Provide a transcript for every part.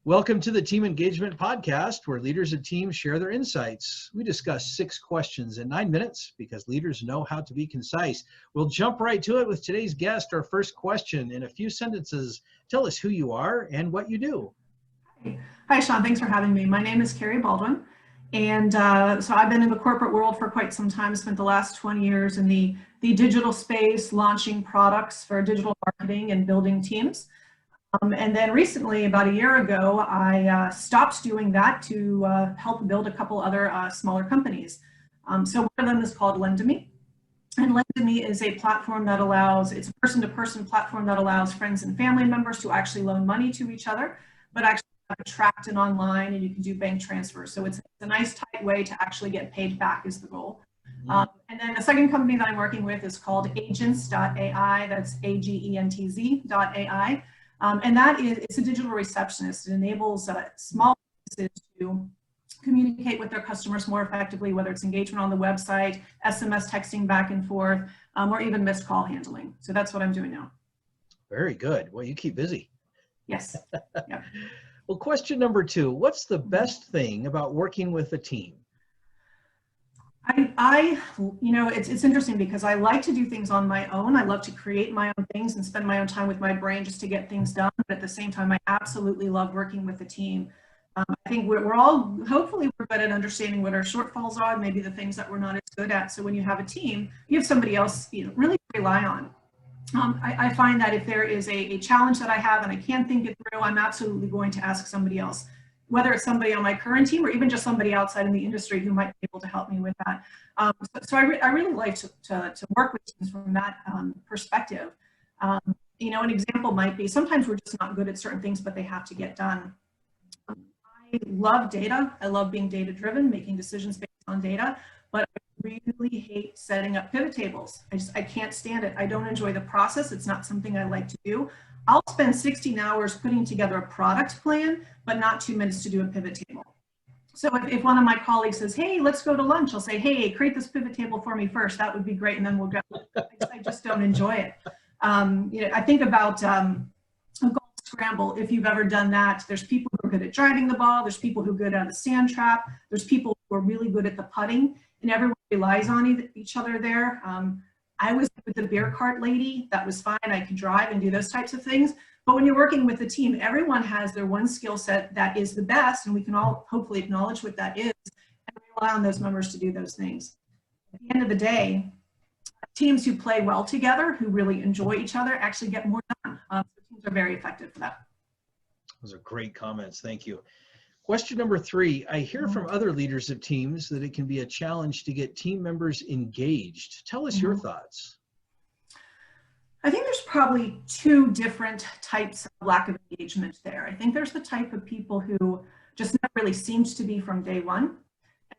Welcome to the Team Engagement Podcast, where leaders and teams share their insights. We discuss 6 questions in 9 minutes because leaders know how to be concise. We'll jump right to it with today's guest. Our first question, in a few sentences, tell us who you are and what you do. Hi, Sean. Thanks for having me. My name is Kerry Baldwin. And so I've been in the corporate world for quite some time, spent the last 20 years in the digital space, launching products for digital marketing and building teams. And then recently, about a year ago, I stopped doing that to help build a couple other smaller companies. So one of them is called LendAmi. And LendAmi is a platform that allows, it's a person-to-person platform that allows friends and family members to actually loan money to each other, but actually have it tracked and online, and you can do bank transfers. So it's a nice, tight way to actually get paid back is the goal. And then the second company that I'm working with is called AgentZ.ai. That's AgentZ.ai. And that is, it's a digital receptionist. It enables small businesses to communicate with their customers more effectively, whether it's engagement on the website, SMS texting back and forth, or even missed call handling. So that's what I'm doing now. Very good. Well, you keep busy. Yes. Yeah. Well, question number 2, what's the best thing about working with a team? It's interesting because I like to do things on my own. I love to create my own things and spend my own time with my brain just to get things done. But at the same time, I absolutely love working with a team. I think we're all, hopefully we're good at understanding what our shortfalls are, maybe the things that we're not as good at. So when you have a team, you have somebody else, really rely on. I find that if there is a challenge that I have and I can't think it through, I'm absolutely going to ask somebody else, whether it's somebody on my current team or even just somebody outside in the industry who might be able to help me with that. So I really like to work with teams from that perspective. An example might be sometimes we're just not good at certain things, but they have to get done. I love data. I love being data driven, making decisions based on data, but I really hate setting up pivot tables. I can't stand it. I don't enjoy the process. It's not something I like to do. I'll spend 16 hours putting together a product plan, but not 2 minutes to do a pivot table. So if one of my colleagues says, hey, let's go to lunch, I'll say, hey, create this pivot table for me first. That would be great. And then we'll go. I just don't enjoy it. I think about a golf scramble. If you've ever done that, there's people who are good at driving the ball. There's people who are good at the sand trap. There's people who are really good at the putting, and everyone relies on each other there. I was with the beer cart lady. That was fine. I could drive and do those types of things. But when you're working with a team, everyone has their one skill set that is the best, and we can all hopefully acknowledge what that is and rely on those members to do those things. At the end of the day, teams who play well together, who really enjoy each other, actually get more done. So teams are very effective for that. Those are great comments. Thank you. Question number 3, I hear from other leaders of teams that it can be a challenge to get team members engaged. Tell us your thoughts. I think there's probably 2 different types of lack of engagement there. I think there's the type of people who just never really seemed to be from day one. And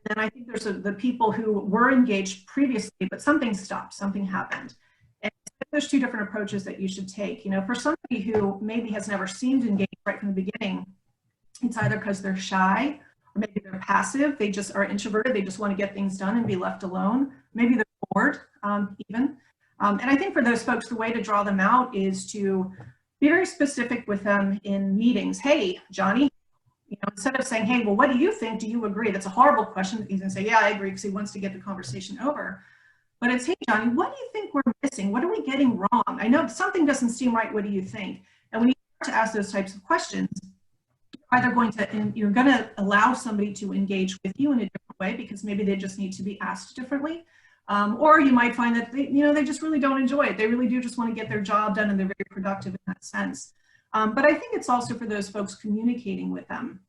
then I think there's the people who were engaged previously, but something stopped, something happened. And there's 2 different approaches that you should take. For somebody who maybe has never seemed engaged right from the beginning, it's either because they're shy, or maybe they're passive, they just are introverted, they just want to get things done and be left alone. Maybe they're bored even. And I think for those folks, the way to draw them out is to be very specific with them in meetings. Hey, Johnny, instead of saying, hey, well, what do you think? Do you agree? That's a horrible question. He's going to say, yeah, I agree, because he wants to get the conversation over. But it's, hey, Johnny, what do you think we're missing? What are we getting wrong? I know something doesn't seem right. What do you think? And when you start to ask those types of questions, you're going to allow somebody to engage with you in a different way because maybe they just need to be asked differently. Or you might find that they just really don't enjoy it. They really do just want to get their job done, and they're very productive in that sense. But I think it's also for those folks communicating with them.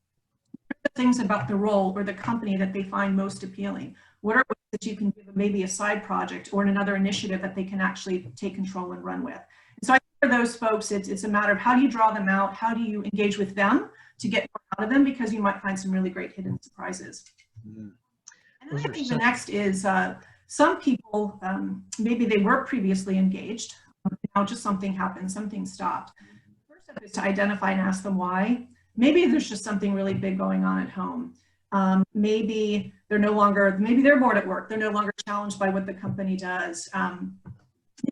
What are the things about the role or the company that they find most appealing? What are ways that you can give them maybe a side project or another initiative that they can actually take control and run with? And so I think for those folks, it's a matter of how do you draw them out? How do you engage with them to get more out of them? Because you might find some really great hidden surprises. And then I think the next is some people, maybe they were previously engaged, now just something happened, something stopped. First step is to identify and ask them why. Maybe there's just something really big going on at home. Maybe they're bored at work. They're no longer challenged by what the company does.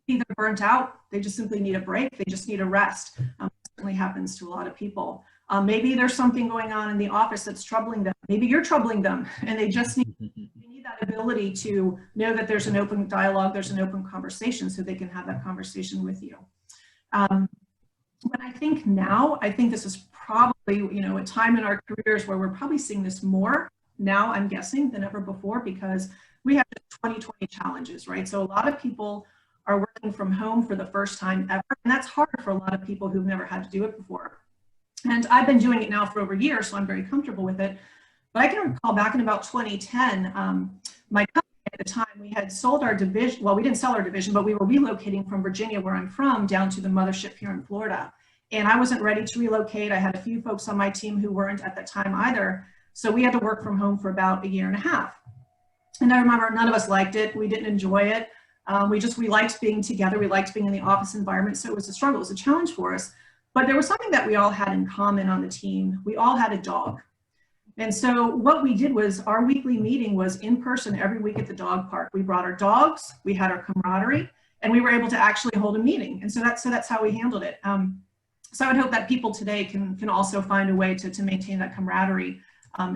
Maybe they're burnt out. They just simply need a break. They just need a rest. Certainly happens to a lot of people. Maybe there's something going on in the office that's troubling them. Maybe you're troubling them, and they just need that ability to know that there's an open dialogue, there's an open conversation, so they can have that conversation with you. But I think now, I think this is probably, you know, a time in our careers where we're probably seeing this more now, I'm guessing, than ever before, because we have 2020 challenges, right? So a lot of people are working from home for the first time ever, and that's hard for a lot of people who've never had to do it before. And I've been doing it now for over a year, so I'm very comfortable with it. But I can recall back in about 2010, my company at the time, we had sold our division. Well, we didn't sell our division, but we were relocating from Virginia, where I'm from, down to the mothership here in Florida. And I wasn't ready to relocate. I had a few folks on my team who weren't at that time either. So we had to work from home for about a year and a half. And I remember none of us liked it. We didn't enjoy it. We liked being together. We liked being in the office environment. So it was a struggle. It was a challenge for us. But there was something that we all had in common on the team. We all had a dog. And so what we did was our weekly meeting was in person every week at the dog park. We brought our dogs, we had our camaraderie, and we were able to actually hold a meeting. And so that's how we handled it. So I would hope that people today can also find a way to maintain that camaraderie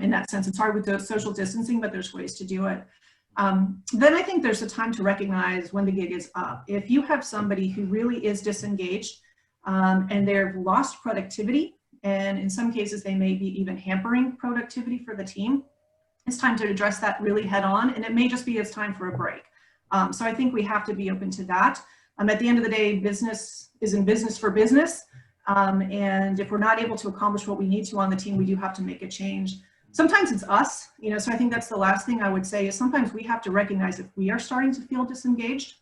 in that sense. It's hard with the social distancing, but there's ways to do it. Then I think there's a time to recognize when the gig is up. If you have somebody who really is disengaged and they've lost productivity, and in some cases they may be even hampering productivity for the team, it's time to address that really head on, and it may just be it's time for a break. So I think we have to be open to that. At the end of the day, business is in business for business, and if we're not able to accomplish what we need to on the team, we do have to make a change. Sometimes it's us, you know, so I think that's the last thing I would say is sometimes we have to recognize if we are starting to feel disengaged,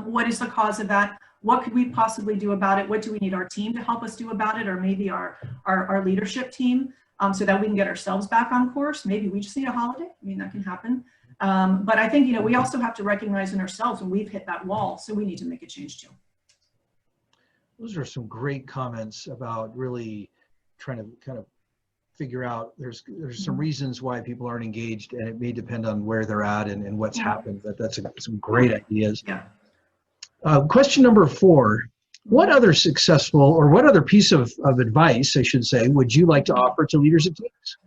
what is the cause of that? What could we possibly do about it? What do we need our team to help us do about it? Or maybe our leadership team, so that we can get ourselves back on course. Maybe we just need a holiday. I mean, that can happen. But I think, you know, we also have to recognize in ourselves when we've hit that wall, so we need to make a change too. Those are some great comments about really trying to kind of figure out there's some reasons why people aren't engaged, and it may depend on where they're at and what's happened, but that's some great ideas. Yeah. Question number 4, what other successful, or what other piece of advice, I should say, would you like to offer to leaders of teams?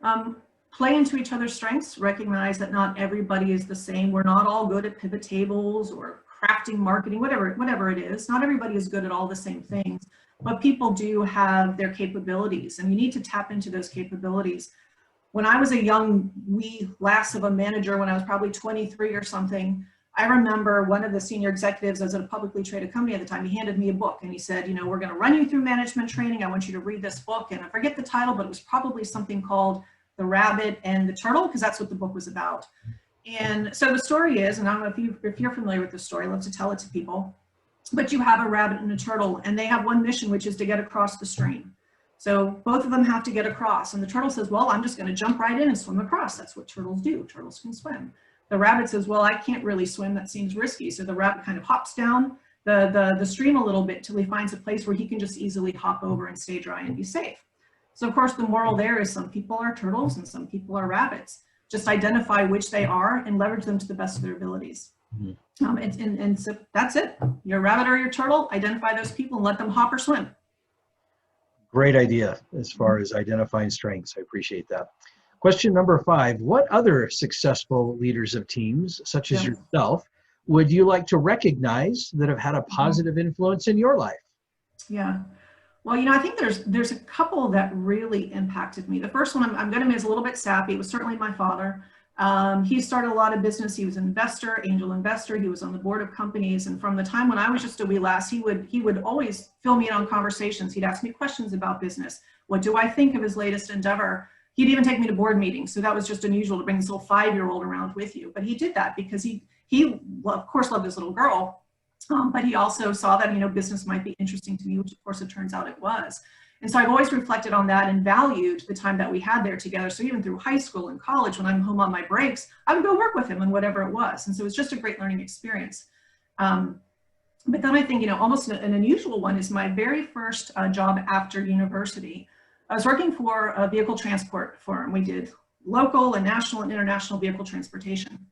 Yeah. Play into each other's strengths, recognize that not everybody is the same. We're not all good at pivot tables or crafting marketing, whatever it is. Not everybody is good at all the same things, but people do have their capabilities, and you need to tap into those capabilities. When I was a young wee lass of a manager, when I was probably 23 or something, I remember one of the senior executives, I was at a publicly traded company at the time, he handed me a book and he said, you know, we're going to run you through management training. I want you to read this book. And I forget the title, but it was probably something called The Rabbit and the Turtle, because that's what the book was about. And so the story is, and I don't know if you're familiar with the story, I love to tell it to people, but you have a rabbit and a turtle, and they have one mission, which is to get across the stream. So both of them have to get across. And the turtle says, well, I'm just going to jump right in and swim across. That's what turtles do. Turtles can swim. The rabbit says, well, I can't really swim. That seems risky. So the rabbit kind of hops down the stream a little bit till he finds a place where he can just easily hop over and stay dry and be safe. So of course, the moral there is some people are turtles and some people are rabbits. Just identify which they are and leverage them to the best of their abilities. And so that's it. You're a rabbit or your turtle, identify those people and let them hop or swim. Great idea as far as identifying strengths. I appreciate that. Question number 5, what other successful leaders of teams, such as yourself, would you like to recognize that have had a positive influence in your life? Yeah. Well, you know, I think there's a couple that really impacted me. The first one I'm going to admit is a little bit sappy. It was certainly my father. He started a lot of business. He was an investor, angel investor. He was on the board of companies. And from the time when I was just a wee lass, he would always fill me in on conversations. He'd ask me questions about business. What do I think of his latest endeavor? He'd even take me to board meetings. So that was just unusual to bring this little 5-year-old around with you. But he did that because he of course loved his little girl. But he also saw that, you know, business might be interesting to me, which of course it turns out it was. And so I've always reflected on that and valued the time that we had there together. So even through high school and college, when I'm home on my breaks, I would go work with him on whatever it was. And so it was just a great learning experience. But then I think, you know, almost an unusual one is my very first job after university. I was working for a vehicle transport firm. We did local and national and international vehicle transportation.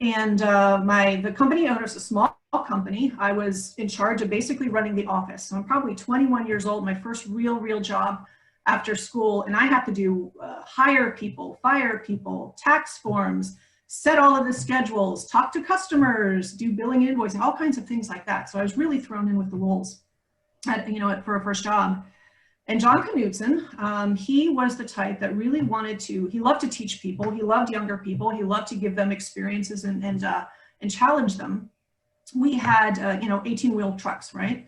And the company owner is a small small company. I was in charge of basically running the office. So I'm probably 21 years old, my first real job after school. And I have to do hire people, fire people, tax forms, set all of the schedules, talk to customers, do billing and invoicing, all kinds of things like that. So I was really thrown in with the wolves for a first job. And John Knutson, he was the type that really he loved to teach people. He loved younger people. He loved to give them experiences and challenge them. We had, 18-wheel trucks, right?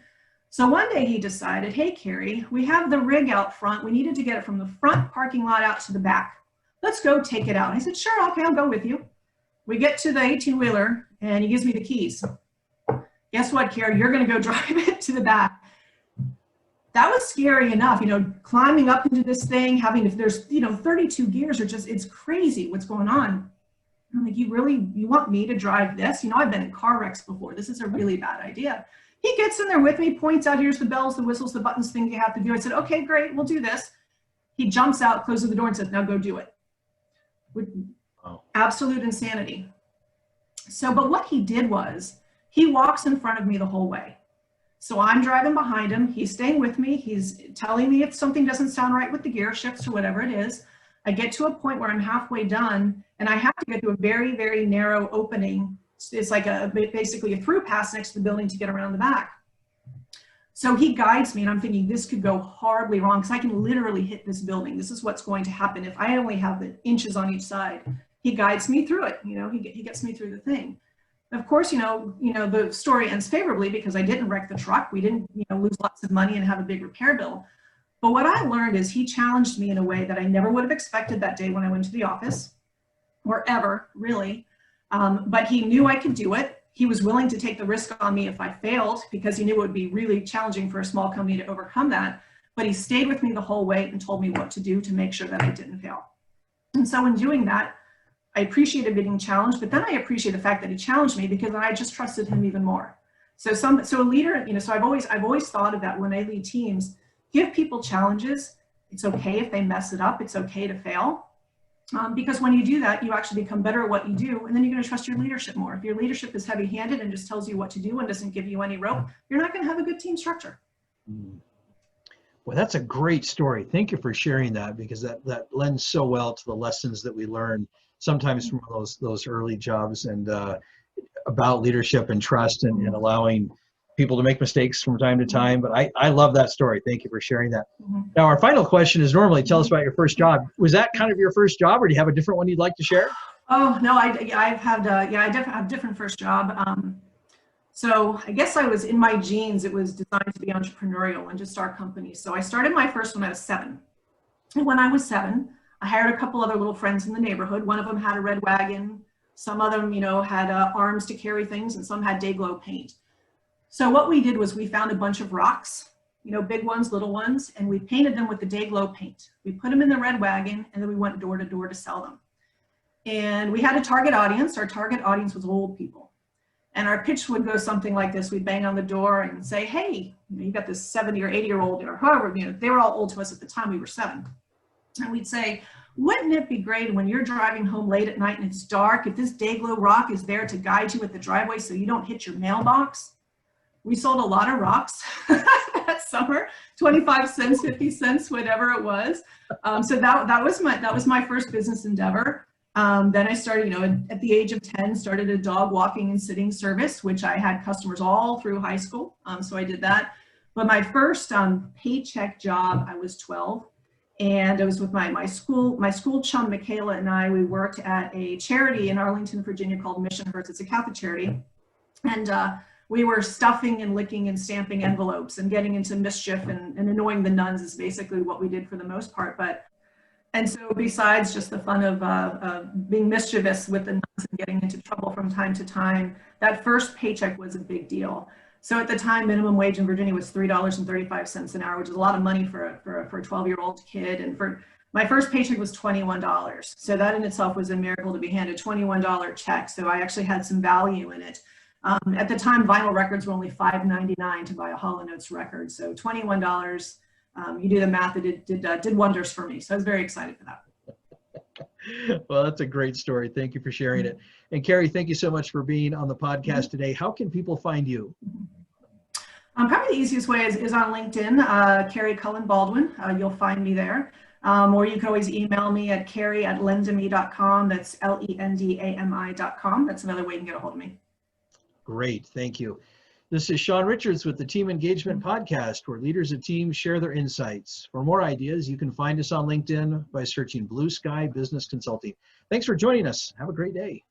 So one day he decided, hey, Kerry, we have the rig out front. We needed to get it from the front parking lot out to the back. Let's go take it out. I said, sure, okay, I'll go with you. We get to the 18-wheeler and he gives me the keys. Guess what, Kerry? You're going to go drive it to the back. That was scary enough, climbing up into this thing, if there's, 32 gears it's crazy what's going on. I'm like, you want me to drive this? I've been in car wrecks before. This is a really bad idea. He gets in there with me, points out, here's the bells, the whistles, the buttons, things you have to do. I said, okay, great, we'll do this. He jumps out, closes the door and says, now go do it. Wow. Absolute insanity. So, but what he did was, he walks in front of me the whole way. So I'm driving behind him. He's staying with me. He's telling me if something doesn't sound right with the gear shifts or whatever it is. I get to a point where I'm halfway done and I have to get to a very narrow opening. It's like basically a through pass next to the building to get around the back. So he guides me and I'm thinking this could go horribly wrong because I can literally hit this building. This is what's going to happen if I only have the inches on each side. He guides me through it. He gets me through the thing. Of course, the story ends favorably because I didn't wreck the truck. We didn't, lose lots of money and have a big repair bill. But what I learned is he challenged me in a way that I never would have expected that day when I went to the office, or ever, really. But he knew I could do it. He was willing to take the risk on me if I failed because he knew it would be really challenging for a small company to overcome that. But he stayed with me the whole way and told me what to do to make sure that I didn't fail. And so in doing that, I appreciated being challenged, but then I appreciate the fact that he challenged me because I just trusted him even more. So a leader, so I've always thought of that when I lead teams, give people challenges. It's okay if they mess it up. It's okay to fail. Because when you do that, you actually become better at what you do, and then you're going to trust your leadership more. If your leadership is heavy-handed and just tells you what to do and doesn't give you any rope, you're not going to have a good team structure. Well, that's a great story. Thank you for sharing that because that lends so well to the lessons that we learn sometimes from those early jobs and about leadership and trust and allowing people to make mistakes from time to time. But I love that story. Thank you for sharing that. Now, our final question is normally tell us about your first job. Was that kind of your first job or do you have a different one you'd like to share? Oh, no, I have different first job. So I guess I was in my genes. It was designed to be entrepreneurial and to start companies. So I started my first when I was 7. And when I was 7, I hired a couple other little friends in the neighborhood. One of them had a red wagon. Some of them, had arms to carry things, and some had day glow paint. So what we did was we found a bunch of rocks, big ones, little ones, and we painted them with the day glow paint. We put them in the red wagon, and then we went door to door to sell them. And we had a target audience. Our target audience was old people. And our pitch would go something like this. We'd bang on the door and say, hey, you got this 70 or 80-year-old, or however, they were all old to us at the time. We were 7. And we'd say, wouldn't it be great when you're driving home late at night and it's dark, if this day glow rock is there to guide you at the driveway so you don't hit your mailbox? We sold a lot of rocks that summer, 25 cents, 50 cents, whatever it was. So that was my first business endeavor. Then I started, at the age of 10, started a dog walking and sitting service, which I had customers all through high school. So I did that. But my first paycheck job, I was 12. And I was with my school chum, Michaela, and we worked at a charity in Arlington, Virginia called Mission Hearts. It's a Catholic charity. And we were stuffing and licking and stamping envelopes and getting into mischief and annoying the nuns is basically what we did for the most part. And so besides just the fun of being mischievous with the nuns and getting into trouble from time to time, that first paycheck was a big deal. So at the time, minimum wage in Virginia was $3.35 an hour, which is a lot of money for a 12-year-old kid. And for my first paycheck was $21. So that in itself was a miracle to be handed $21 check. So I actually had some value in it. At the time, vinyl records were only $5.99 to buy a Hall & Oates record. So $21, you do the math, it did wonders for me. So I was very excited for that. Well, that's a great story. Thank you for sharing it. And Kerry, thank you so much for being on the podcast today. How can people find you? Probably the easiest way is on LinkedIn, Kerry Baldwin. You'll find me there. Or you can always email me at kerry@lendami.com. That's LENDAMI.com. That's another way you can get a hold of me. Great. Thank you. This is Sean Richards with the Team Engagement Podcast, where leaders of teams share their insights. For more ideas, you can find us on LinkedIn by searching Blue Sky Business Consulting. Thanks for joining us. Have a great day.